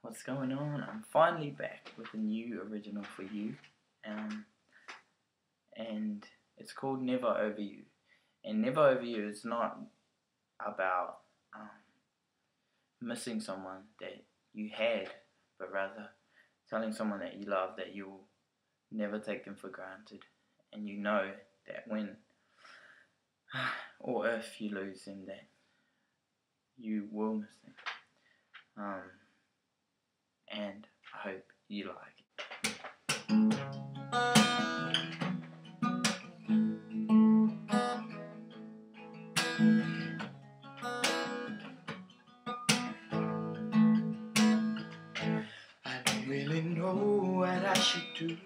What's going on? I'm finally back with a new original for you, and it's called Never Over You. And Never Over You is not about missing someone that you had, but rather telling someone that you love that you'll never take them for granted, and you know that when or if you lose them, that you will miss them. And I hope you like it. I don't really know what I should do.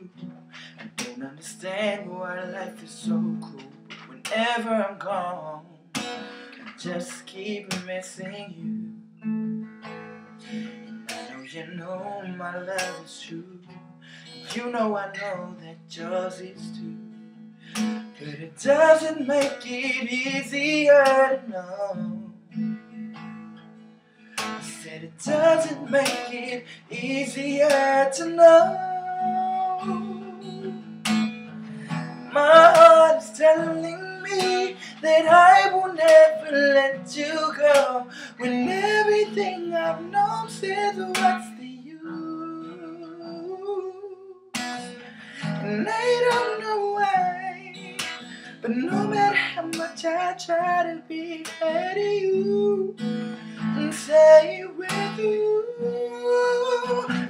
I don't understand why life is so cruel. But whenever I'm gone, I just keep missing you. And I know you know my love is true. You know I know that yours is too. But it doesn't make it easier to know. I said it doesn't make it easier to know. My heart is telling me that I will never let you go, when everything I've known says what's the use. And I don't know why, but no matter how much I try to be fair to you and stay with you,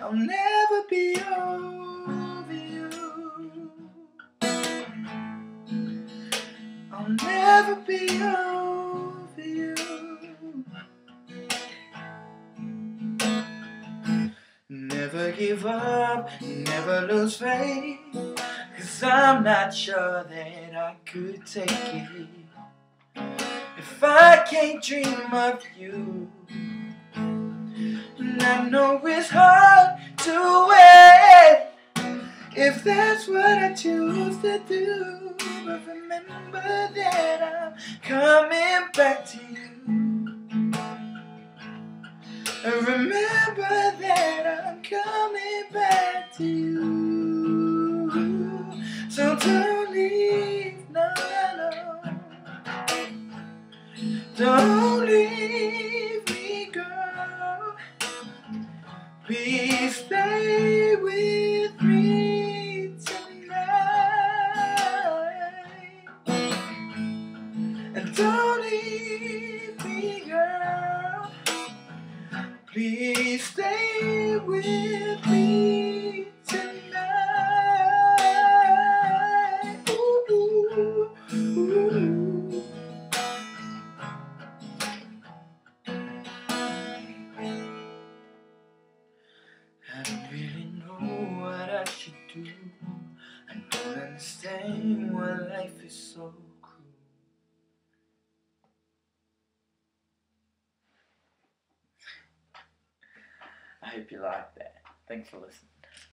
I'll never be over you. I'll never be over you. Never give up, never lose faith, 'cause I'm not sure that I could take it if I can't dream of you. And I know it's hard to wait if that's what I choose to do, but remember that I'm coming back to you. And remember that I'm coming back to you. So don't leave, no, no. Don't leave me, girl. Please stay with me tonight. And don't leave me, girl. Please stay with me tonight. Ooh, ooh, ooh. I don't really know what I should do. I don't understand why life is so cruel. I hope you like that. Thanks for listening.